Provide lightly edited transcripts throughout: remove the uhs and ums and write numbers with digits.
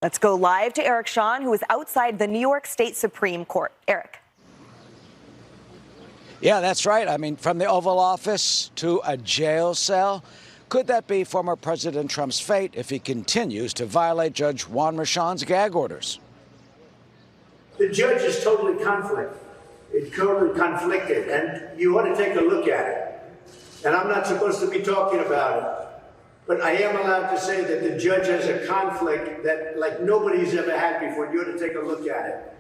Let's go live to Eric Shawn, who is outside the New York State Supreme Court. Eric. Yeah, that's right. I mean, from the Oval Office to a jail cell. Could that be former President Trump's fate if he continues to violate Judge Juan Merchan's gag orders? The judge is totally conflicted. It's totally conflicted, and you ought to take a look at it. And I'm not supposed to be talking about it, but I am allowed to say that the judge has a conflict that like nobody's ever had before. You ought to take a look at it.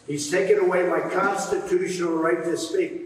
He's taken away my constitutional right to speak.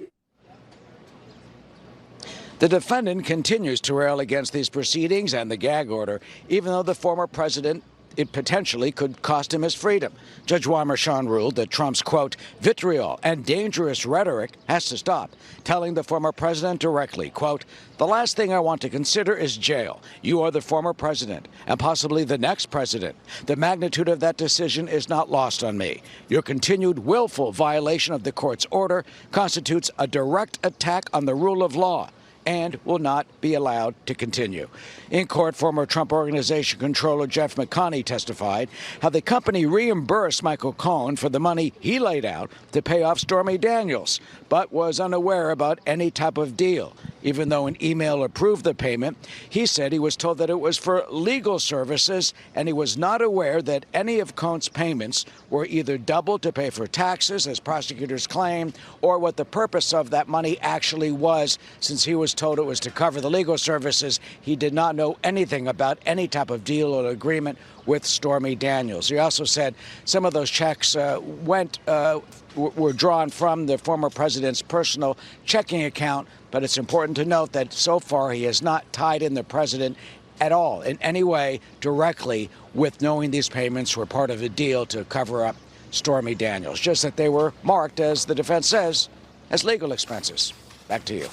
The defendant continues to rail against these proceedings and the gag order, even though the former president it potentially could cost him his freedom. Judge Juan Merchan ruled that Trump's, quote, vitriol and dangerous rhetoric has to stop, telling the former president directly, quote, the last thing I want to consider is jail. You are the former president and possibly the next president. The magnitude of that decision is not lost on me. Your continued willful violation of the court's order constitutes a direct attack on the rule of law and will not be allowed to continue. In court, former Trump Organization controller Jeff McConney testified how the company reimbursed Michael Cohen for the money he laid out to pay off Stormy Daniels, but was unaware about any type of deal. Even though an email approved the payment, he said he was told that it was for legal services, and he was not aware that any of Cohen's payments were either doubled to pay for taxes, as prosecutors claim, or what the purpose of that money actually was. Since he was told it was to cover the legal services, he did not know anything about any type of deal or agreement with Stormy Daniels. He also said some of those checks were drawn from the former president's personal checking account, but it's important to note that so far he has not tied in the president at all in any way directly with knowing these payments were part of a deal to cover up Stormy Daniels, just that they were marked, as the defense says, as legal expenses. Back to you.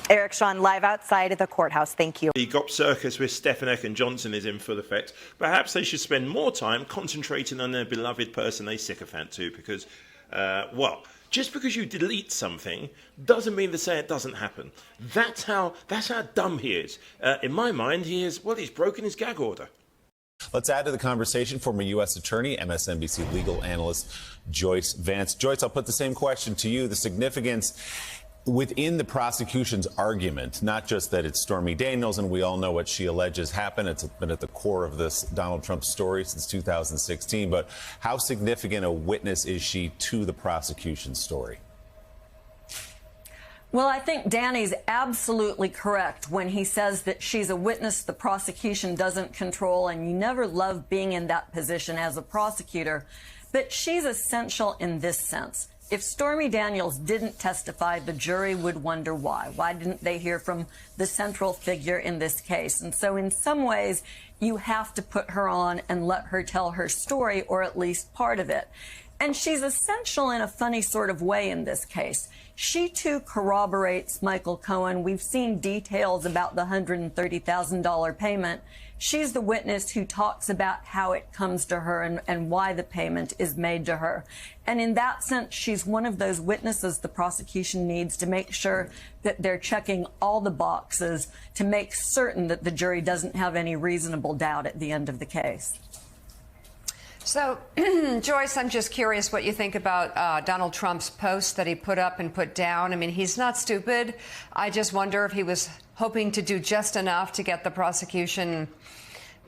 Eric Shawn, live outside of the courthouse. Thank you. The GOP circus with Stefanik and Johnson is in full effect. Perhaps they should spend more time concentrating on their beloved person they sycophant to, because, just because you delete something doesn't mean to say it doesn't happen. That's how dumb he is. In my mind, he's broken his gag order. Let's add to the conversation former U.S. Attorney, MSNBC legal analyst Joyce Vance. Joyce, I'll put the same question to you. The significance within the prosecution's argument, not just that it's Stormy Daniels, and we all know what she alleges happened. It's been at the core of this Donald Trump story since 2016. But how significant a witness is she to the prosecution story? Well, I think Danny's absolutely correct when he says that she's a witness the prosecution doesn't control, and you never love being in that position as a prosecutor. But she's essential in this sense. If Stormy Daniels didn't testify, the jury would wonder why. Why didn't they hear from the central figure in this case? And so in some ways, you have to put her on and let her tell her story, or at least part of it. And she's essential in a funny sort of way in this case. She, too, corroborates Michael Cohen. We've seen details about the $130,000 payment. She's the witness who talks about how it comes to her and why the payment is made to her. And in that sense, she's one of those witnesses the prosecution needs to make sure that they're checking all the boxes to make certain that the jury doesn't have any reasonable doubt at the end of the case. So, Joyce, I'm just curious what you think about Donald Trump's post that he put up and put down. I mean, he's not stupid. I just wonder if he was hoping to do just enough to get the prosecution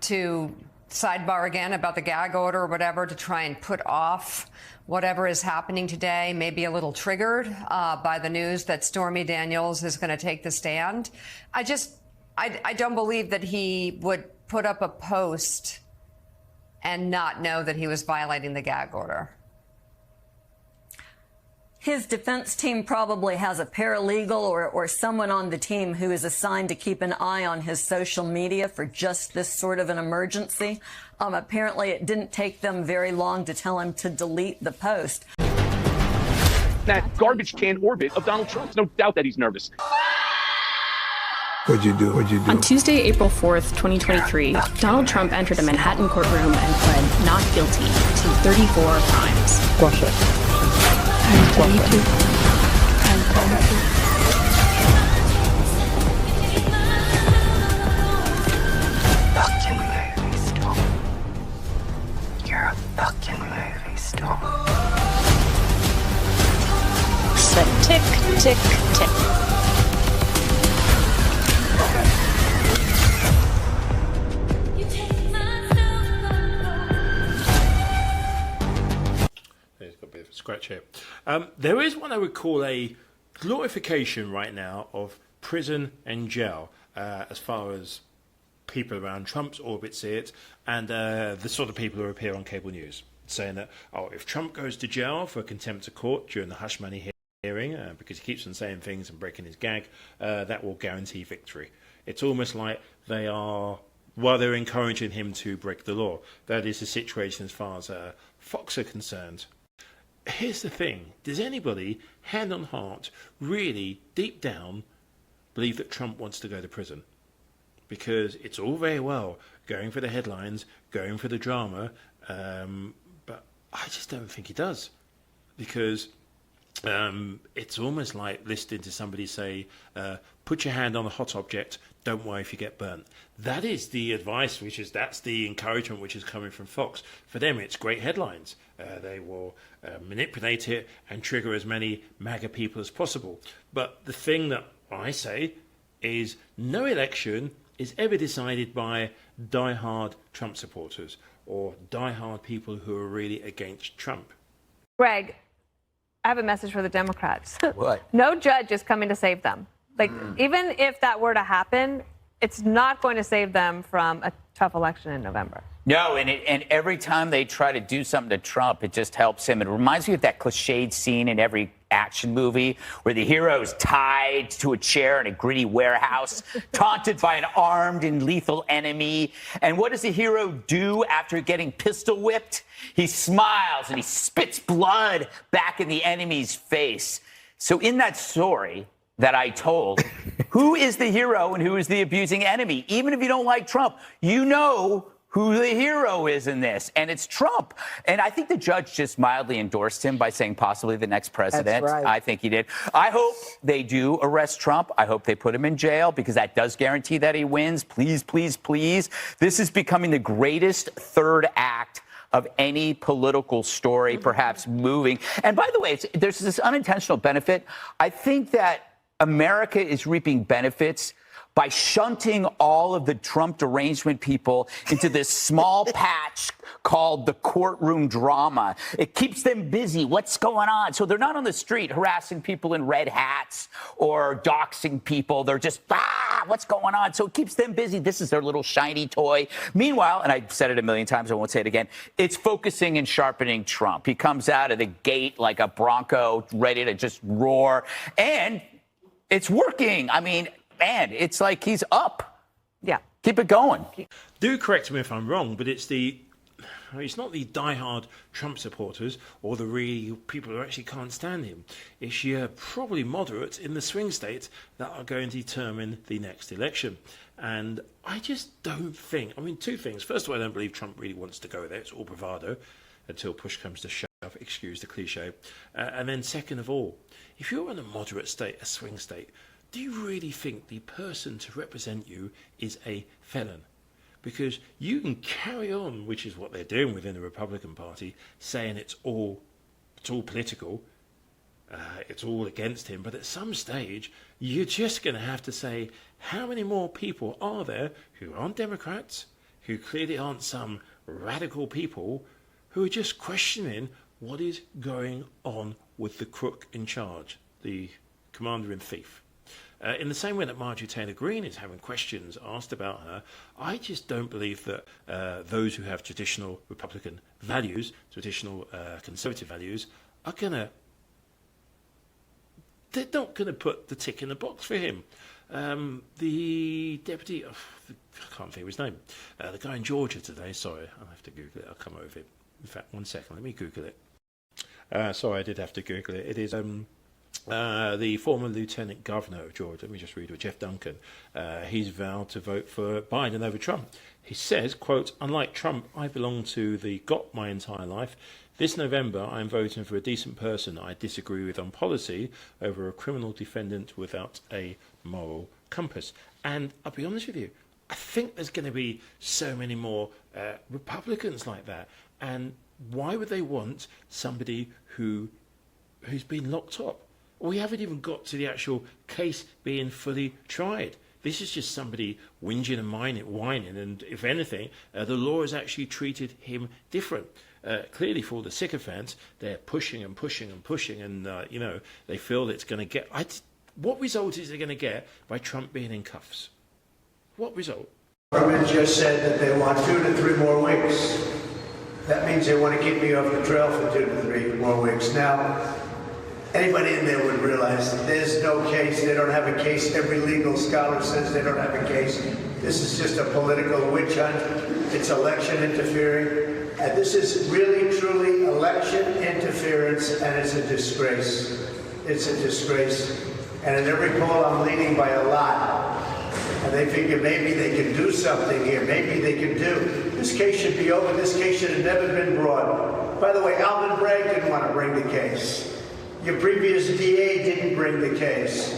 to sidebar again about the gag order or whatever, to try and put off whatever is happening today, maybe a little triggered by the news that Stormy Daniels is going to take the stand. I don't believe that he would put up a post and not know that he was violating the gag order. His defense team probably has a paralegal or someone on the team who is assigned to keep an eye on his social media for just this sort of an emergency. Apparently, it didn't take them very long to tell him to delete the post. That garbage can orbit of Donald Trump. No doubt that he's nervous. What'd you do? On Tuesday, April 4th, 2023, Donald Trump entered a Manhattan courtroom and pled not guilty to 34 crimes. Squash it. You're a fucking movie star. So tick, tick, tick. There's got a bit of a scratch here. There is what I would call a glorification right now of prison and jail, as far as people around Trump's orbit see it, and the sort of people who appear on cable news, saying that, oh, if Trump goes to jail for contempt of court during the hush money hearing, because he keeps on saying things and breaking his gag, that will guarantee victory. It's almost like they are, while they're encouraging him to break the law. That is the situation as far as Fox are concerned. Here's the thing. Does anybody, hand on heart, really, deep down, believe that Trump wants to go to prison? Because it's all very well going for the headlines, going for the drama, but I just don't think he does. Because it's almost like listening to somebody say, put your hand on a hot object, don't worry if you get burnt. That is the advice, that's the encouragement which is coming from Fox. For them, it's great headlines. They will manipulate it and trigger as many MAGA people as possible. But the thing that I say is no election is ever decided by die-hard Trump supporters or die-hard people who are really against Trump. Greg, I have a message for the Democrats. What? No judge is coming to save them. Like, even if that were to happen, it's not going to save them from a tough election in November. No, and every time they try to do something to Trump, it just helps him. It reminds me of that cliched scene in every action movie where the hero is tied to a chair in a gritty warehouse, taunted by an armed and lethal enemy. And what does the hero do after getting pistol whipped? He smiles and he spits blood back in the enemy's face. So in that story that I told, who is the hero and who is the abusing enemy? Even if you don't like Trump, you know who the hero is in this, and it's Trump. And I think the judge just mildly endorsed him by saying possibly the next president. That's right. I think he did. I hope they do arrest Trump. I hope they put him in jail because that does guarantee that he wins. Please, please, please. This is becoming the greatest third act of any political story, perhaps moving. And by the way, there's this unintentional benefit. I think that America is reaping benefits by shunting all of the Trump derangement people into this small patch called the courtroom drama. It keeps them busy. What's going on? So they're not on the street harassing people in red hats or doxing people. They're just, what's going on? So it keeps them busy. This is their little shiny toy. Meanwhile, and I've said it a million times, I won't say it again, it's focusing and sharpening Trump. He comes out of the gate like a bronco, ready to just roar. And it's working. I mean, man, it's like he's up. Yeah. Keep it going. Do correct me if I'm wrong, but it's not the diehard Trump supporters or the real people who actually can't stand him. It's your probably moderates in the swing states that are going to determine the next election. And I just don't think, two things. First of all, I don't believe Trump really wants to go there. It's all bravado until push comes to shove, excuse the cliche. And then second of all, if you're in a moderate state, a swing state, do you really think the person to represent you is a felon? Because you can carry on, which is what they're doing within the Republican Party, saying it's all political, it's all against him. But at some stage, you're just going to have to say, how many more people are there who aren't Democrats, who clearly aren't some radical people, who are just questioning what is going on with the crook in charge, the commander-in-chief? In the same way that Marjorie Taylor Greene is having questions asked about her, I just don't believe that those who have traditional Republican values, traditional conservative values, they're not going to put the tick in the box for him. The deputy, I can't think of his name, the guy in Georgia today, sorry, I'll have to Google it, I'll come over it. In fact, 1 second, let me Google it. Sorry, I did have to Google it. It is the former Lieutenant Governor of Georgia, let me just read it, Jeff Duncan. He's vowed to vote for Biden over Trump. He says, quote, unlike Trump, I belong to the GOP my entire life. This November, I'm voting for a decent person I disagree with on policy over a criminal defendant without a moral compass. And I'll be honest with you, I think there's going to be so many more Republicans like that. And Why would they want somebody who's been locked up? We haven't even got to the actual case being fully tried. This is just somebody whinging and whining, and if anything, the law has actually treated him different. Clearly, for the sycophants, they're pushing and pushing and pushing, and they feel it's going to get. What result is it going to get by Trump being in cuffs? What result? The government just said that they want 2 to 3 more weeks. That means they want to keep me off the trail for 2 to 3 more weeks. Now, anybody in there would realize that there's no case. They don't have a case. Every legal scholar says they don't have a case. This is just a political witch hunt. It's election interfering. And this is really, truly election interference, and it's a disgrace. It's a disgrace. And in every poll, I'm leading by a lot. And they figure maybe they can do something here. Maybe they can do. This case should be over. This case should have never been brought. By the way, Alvin Bragg didn't want to bring the case. Your previous DA didn't bring the case.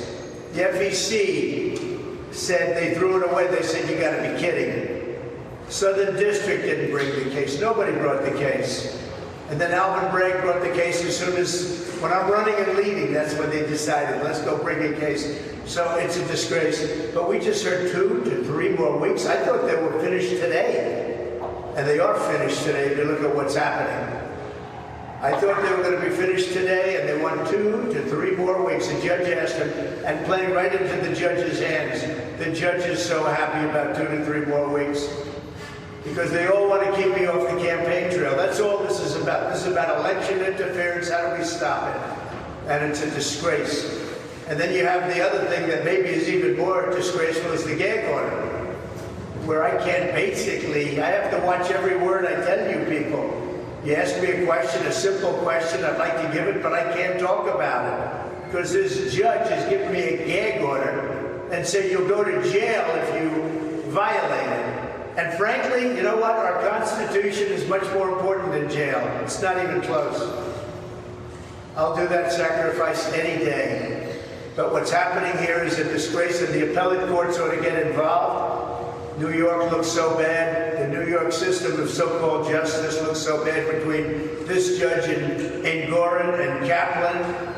The FEC said they threw it away. They said, you got to be kidding. Southern District didn't bring the case. Nobody brought the case. And then Alvin Bragg brought the case as soon as, when I'm running and leading, that's when they decided, let's go bring a case. So it's a disgrace. But we just heard 2 to 3 more weeks. I thought they were finished today. And they are finished today if you look at what's happening. I thought they were going to be finished today, and they want 2 to 3 more weeks. The judge asked them, and playing right into the judge's hands. The judge is so happy about 2 to 3 more weeks because they all want to keep me off the campaign trail. That's all this is about. This is about election interference. How do we stop it? And it's a disgrace. And then you have the other thing that maybe is even more disgraceful is the gag order, where I can't basically, I have to watch every word I tell you people. You ask me a question, a simple question, I'd like to give it, but I can't talk about it. Because this judge has given me a gag order and said you'll go to jail if you violate it. And frankly, you know what? Our Constitution is much more important than jail. It's not even close. I'll do that sacrifice any day. But what's happening here is a disgrace, and the appellate courts ought to get involved. New York looks so bad. The New York system of so-called justice looks so bad between this judge in Gorin and Kaplan.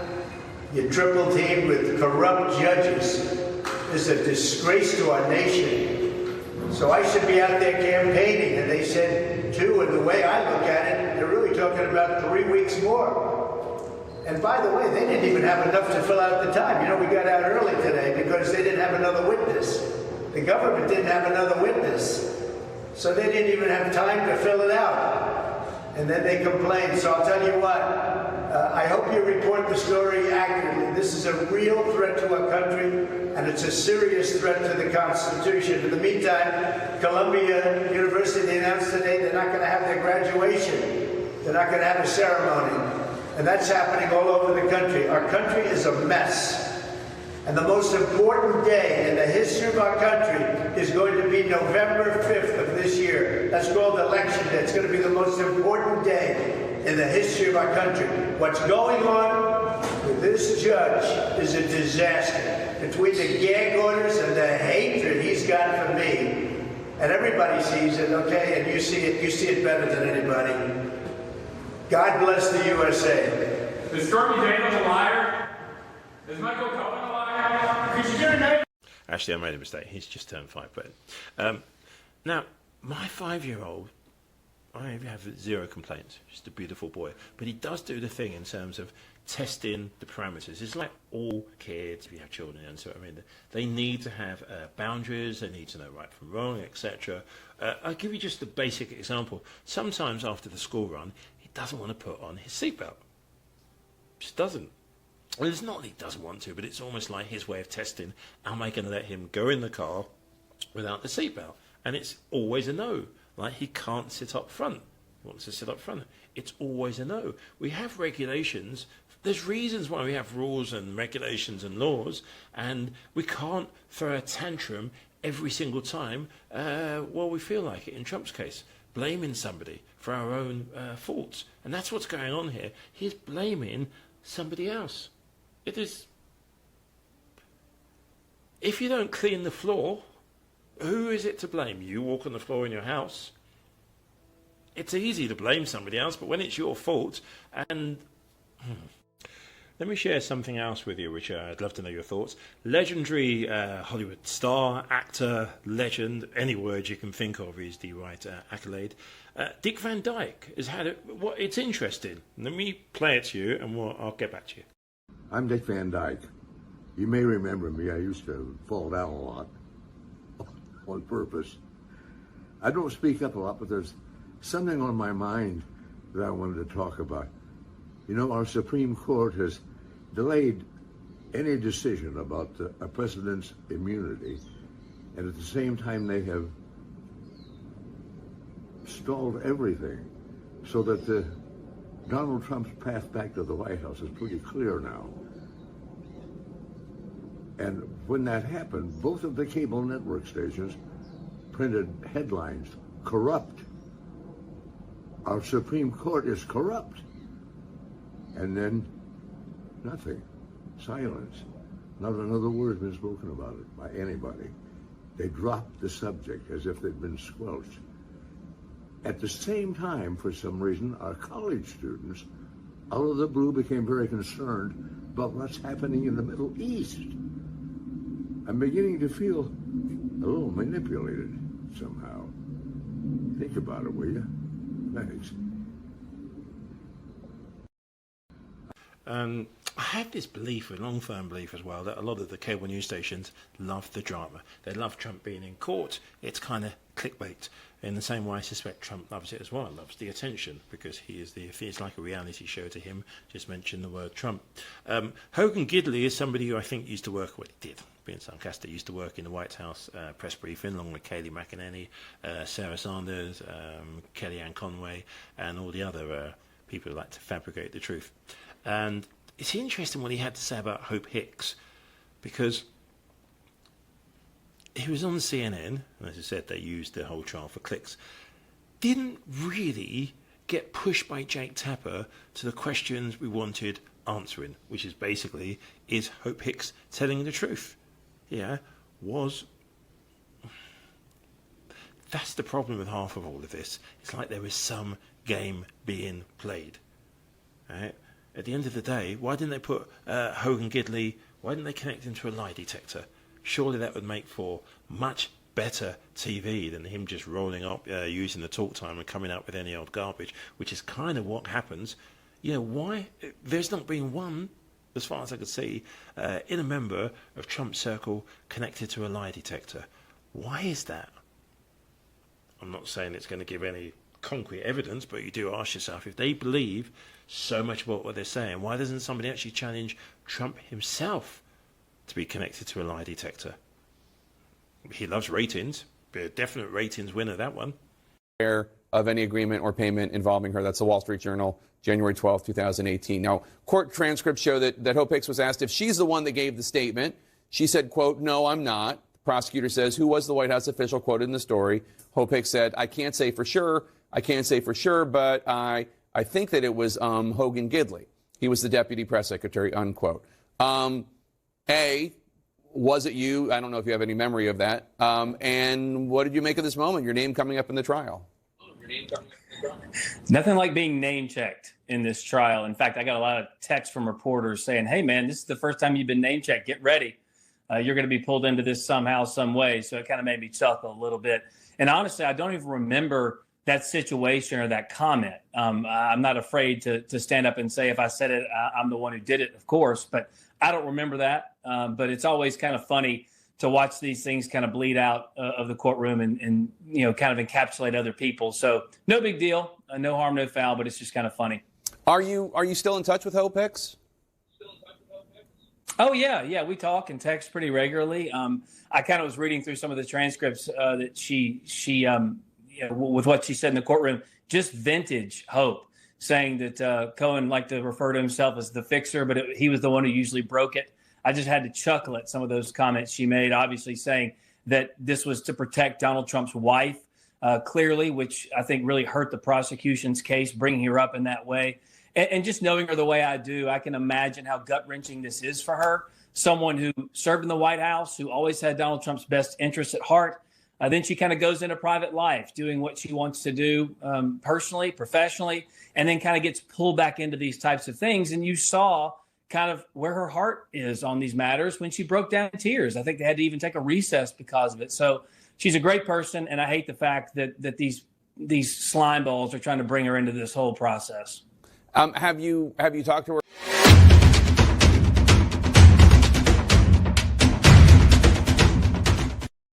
You triple teamed with corrupt judges. It's a disgrace to our nation. So I should be out there campaigning, and they said 2, and the way I look at it, they're really talking about 3 weeks more. And by the way, they didn't even have enough to fill out the time. You know, we got out early today because they didn't have another witness. The government didn't have another witness. So they didn't even have time to fill it out. And then they complained. So I'll tell you what, I hope you report the story accurately. This is a real threat to our country, and it's a serious threat to the Constitution. In the meantime, Columbia University announced today they're not going to have their graduation. They're not going to have a ceremony. And that's happening all over the country. Our country is a mess. And the most important day in the history of our country is going to be November 5th of this year. That's called Election Day. It's going to be the most important day in the history of our country. What's going on with this judge is a disaster. Between the gag orders and the hatred he's got for me, and everybody sees it, okay, and you see it better than anybody. God bless the USA. Is Stormy Daniels a liar? Is Michael Cohen a liar? Could you do it? Actually, I made a mistake. He's just turned 5. But now, my 5-year-old, I have 0 complaints. Just a beautiful boy. But he does do the thing in terms of testing the parameters. It's like all kids, we have children, and so I mean, they need to have boundaries. They need to know right from wrong, etc. I'll give you just a basic example. Sometimes after the school run, he doesn't want to put on his seatbelt. Just doesn't. Well, it's not that he doesn't want to, but it's almost like his way of testing, am I going to let him go in the car without the seatbelt? And it's always a no. Like, he can't sit up front. He wants to sit up front. It's always a no. We have regulations. There's reasons why we have rules and regulations and laws, and we can't throw a tantrum every single time, we feel like it. In Trump's case, blaming somebody for our own faults. And that's what's going on here. He's blaming somebody else. It is. If you don't clean the floor, who is it to blame? You walk on the floor in your house. it's easy to blame somebody else, but when it's your fault, and let me share something else with you, which I'd love to know your thoughts. Legendary Hollywood star, actor, legend, any word you can think of is the right accolade. Dick Van Dyke has had it's interesting. Let me play it to you, and I'll get back to you. I'm Dick Van Dyke. You may remember me. I used to fall down a lot on purpose. I don't speak up a lot, but there's something on my mind that I wanted to talk about. You know, our Supreme Court has delayed any decision about a president's immunity, and at the same time they have stalled everything so that Donald Trump's path back to the White House is pretty clear now. And when that happened, both of the cable network stations printed headlines, corrupt. Our Supreme Court is corrupt. And then nothing, silence. Not another word has been spoken about it by anybody. They dropped the subject as if they'd been squelched. At the same time, for some reason, our college students, out of the blue, became very concerned about what's happening in the Middle East. I'm beginning to feel a little manipulated somehow. Think about it, will you? Thanks. I have this belief, a long-term belief as well, that a lot of the cable news stations love the drama. They love Trump being in court. It's kind of clickbait. In the same way, I suspect Trump loves it as well, loves the attention, because it's like a reality show to him. Just mention the word Trump. Hogan Gidley is somebody who I think used to work, being sarcastic, used to work in the White House press briefing, along with Kayleigh McEnany, Sarah Sanders, Kellyanne Conway, and all the other people who like to fabricate the truth. And it's interesting what he had to say about Hope Hicks, because he was on CNN, and as I said, they used the whole trial for clicks, didn't really get pushed by Jake Tapper to the questions we wanted answering, which is basically, is Hope Hicks telling the truth? Yeah, that's the problem with half of all of this. It's like there is some game being played. Right? At the end of the day, why didn't they put Hogan Gidley, why didn't they connect him to a lie detector? Surely that would make for much better TV than him just rolling up, using the talk time and coming out with any old garbage, which is kind of what happens. You know, why? There's not been one, as far as I could see, in a member of Trump's circle connected to a lie detector. Why is that? I'm not saying it's going to give any concrete evidence, but you do ask yourself, if they believe so much about what they're saying, why doesn't somebody actually challenge Trump himself to be connected to a lie detector? He loves ratings. Be a definite ratings winner, that one. Of any agreement or payment involving her. That's the Wall Street Journal, January 12, 2018. Now, court transcripts show that Hope Hicks was asked if she's the one that gave the statement. She said, quote, "No, I'm not." The prosecutor says, "Who was the White House official quoted in the story?" Hope Hicks said, "I can't say for sure. I can't say for sure, but I think that it was Hogan Gidley. He was the deputy press secretary," unquote. Was it you? I don't know if you have any memory of that. And what did you make of this moment, your name coming up in the trial? Nothing like being name checked in this trial. In fact, I got a lot of texts from reporters saying, "Hey, man, this is the first time you've been name checked. Get ready. You're going to be pulled into this somehow, some way." So it kind of made me chuckle a little bit. And honestly, I don't even remember that situation or that comment. I'm not afraid to stand up and say if I said it, I'm the one who did it, of course. But I don't remember that. But it's always kind of funny to watch these things kind of bleed out of the courtroom and you know, kind of encapsulate other people. So no big deal, no harm, no foul, but it's just kind of funny. Are you still in touch with Hope Hicks? Oh, yeah, we talk and text pretty regularly. I kind of was reading through some of the transcripts that she you know, with what she said in the courtroom, just vintage Hope, saying that Cohen liked to refer to himself as the fixer, but he was the one who usually broke it. I just had to chuckle at some of those comments she made, obviously saying that this was to protect Donald Trump's wife, clearly, which I think really hurt the prosecution's case, bringing her up in that way. And just knowing her the way I do, I can imagine how gut-wrenching this is for her. Someone who served in the White House, who always had Donald Trump's best interests at heart, Then she kind of goes into private life, doing what she wants to do personally, professionally, and then kind of gets pulled back into these types of things. And you saw kind of where her heart is on these matters when she broke down in tears. I think they had to even take a recess because of it. So she's a great person, and I hate the fact that these slime balls are trying to bring her into this whole process. Have you talked to her?